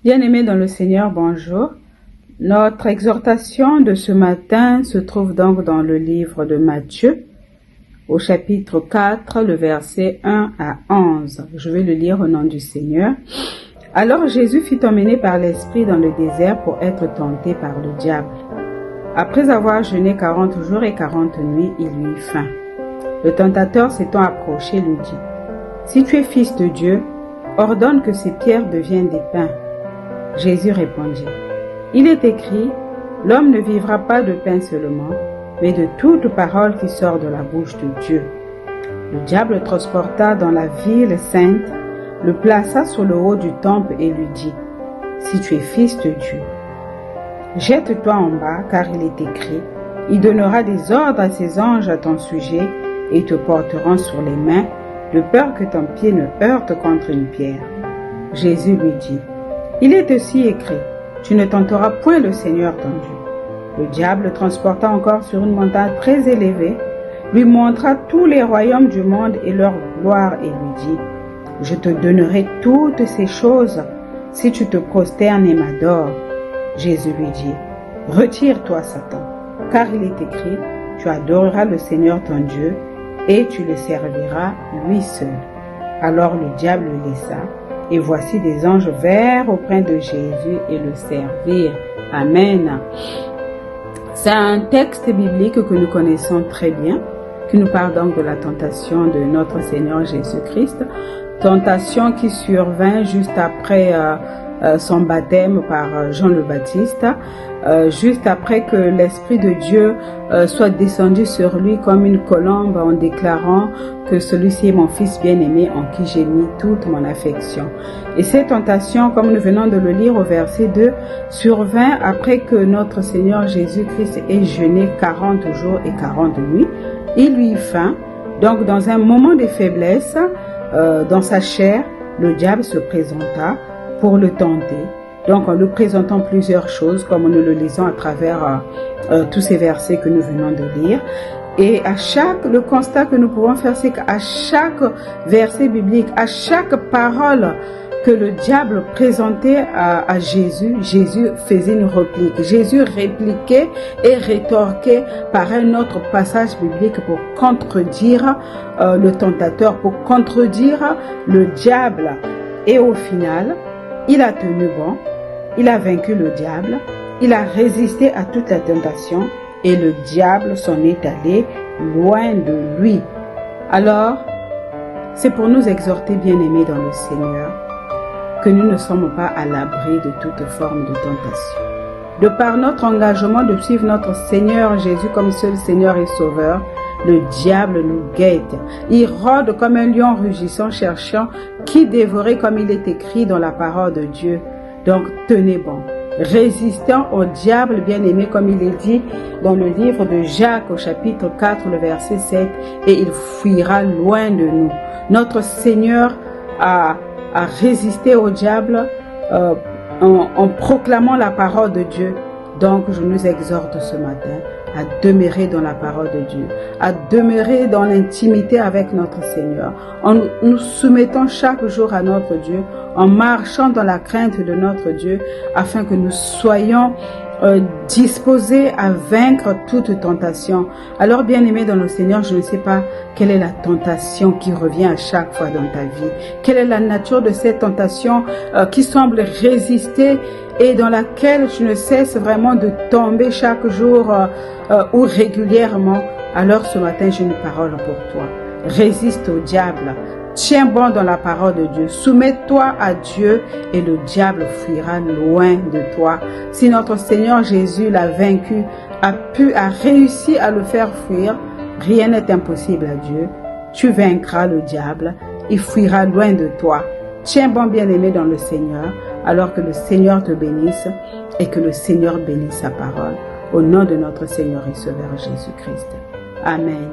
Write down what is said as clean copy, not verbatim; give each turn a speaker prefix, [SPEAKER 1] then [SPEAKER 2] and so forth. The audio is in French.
[SPEAKER 1] Bien-aimés dans le Seigneur, bonjour. Notre exhortation de ce matin se trouve donc dans le livre de Matthieu, au chapitre 4, le verset 1 à 11. Je vais le lire au nom du Seigneur. Alors Jésus fut emmené par l'Esprit dans le désert pour être tenté par le diable. Après avoir jeûné 40 jours et 40 nuits, il eut faim. Le tentateur s'étant approché lui dit, « Si tu es fils de Dieu, ordonne que ces pierres deviennent des pains. » Jésus répondit, « Il est écrit, l'homme ne vivra pas de pain seulement, mais de toute parole qui sort de la bouche de Dieu. » Le diable le transporta dans la ville sainte, le plaça sur le haut du temple et lui dit, « Si tu es fils de Dieu, jette-toi en bas, car il est écrit, il donnera des ordres à ses anges à ton sujet et ils te porteront sur les mains, de peur que ton pied ne heurte contre une pierre. » Jésus lui dit, « Il est aussi écrit, tu ne tenteras point le Seigneur ton Dieu. » Le diable le transporta encore sur une montagne très élevée, lui montra tous les royaumes du monde et leur gloire et lui dit, « Je te donnerai toutes ces choses si tu te prosternes et m'adores. » Jésus lui dit, « Retire-toi, Satan, car il est écrit, tu adoreras le Seigneur ton Dieu et tu le serviras lui seul. » Alors le diable le laissa. Et voici des anges vinrent auprès de Jésus et le servirent. Amen. C'est un texte biblique que nous connaissons très bien, qui nous parle donc de la tentation de notre Seigneur Jésus-Christ. Tentation qui survint juste après son baptême par Jean le Baptiste, juste après que l'Esprit de Dieu soit descendu sur lui comme une colombe en déclarant que celui-ci est mon Fils bien-aimé en qui j'ai mis toute mon affection. Et cette tentation, comme nous venons de le lire au verset 2, survint après que notre Seigneur Jésus-Christ ait jeûné 40 jours et 40 nuits. Il lui eut faim. Donc dans un moment de faiblesse, dans sa chair, le diable se présenta pour le tenter. Donc en lui présentant plusieurs choses, comme nous le lisons à travers tous ces versets que nous venons de lire. Et le constat que nous pouvons faire, c'est qu'à chaque verset biblique, à chaque parole que le diable présentait à Jésus, Jésus faisait une réplique. Jésus répliquait et rétorquait par un autre passage biblique pour contredire le tentateur, pour contredire le diable. Et au final, il a tenu bon, il a vaincu le diable, il a résisté à toute la tentation et le diable s'en est allé loin de lui. Alors, c'est pour nous exhorter, bien-aimés dans le Seigneur, que nous ne sommes pas à l'abri de toute forme de tentation. De par notre engagement de suivre notre Seigneur Jésus comme seul Seigneur et Sauveur, le diable nous guette. Il rôde comme un lion rugissant, cherchant qui dévorer, comme il est écrit dans la parole de Dieu. Donc, tenez bon. Résistant au diable, bien-aimé, comme il est dit dans le livre de Jacques au chapitre 4, le verset 7, et il fuira loin de nous. Notre Seigneur a résisté au diable en proclamant la parole de Dieu. Donc, je nous exhorte ce matin à demeurer dans la parole de Dieu, à demeurer dans l'intimité avec notre Seigneur, en nous soumettant chaque jour à notre Dieu, en marchant dans la crainte de notre Dieu, afin que nous soyons disposés à vaincre toute tentation. Alors, bien-aimé dans le Seigneur, je ne sais pas quelle est la tentation qui revient à chaque fois dans ta vie. Quelle est la nature de cette tentation qui semble résister et dans laquelle tu ne cesses vraiment de tomber chaque jour ou régulièrement. Alors ce matin, j'ai une parole pour toi. Résiste au diable. Tiens bon dans la parole de Dieu. Soumets-toi à Dieu et le diable fuira loin de toi. Si notre Seigneur Jésus l'a vaincu, a réussi à le faire fuir, rien n'est impossible à Dieu. Tu vaincras le diable, il fuira loin de toi. Tiens bon, bien-aimé dans le Seigneur, alors que le Seigneur te bénisse et que le Seigneur bénisse sa parole. Au nom de notre Seigneur et Sauveur Jésus-Christ. Amen.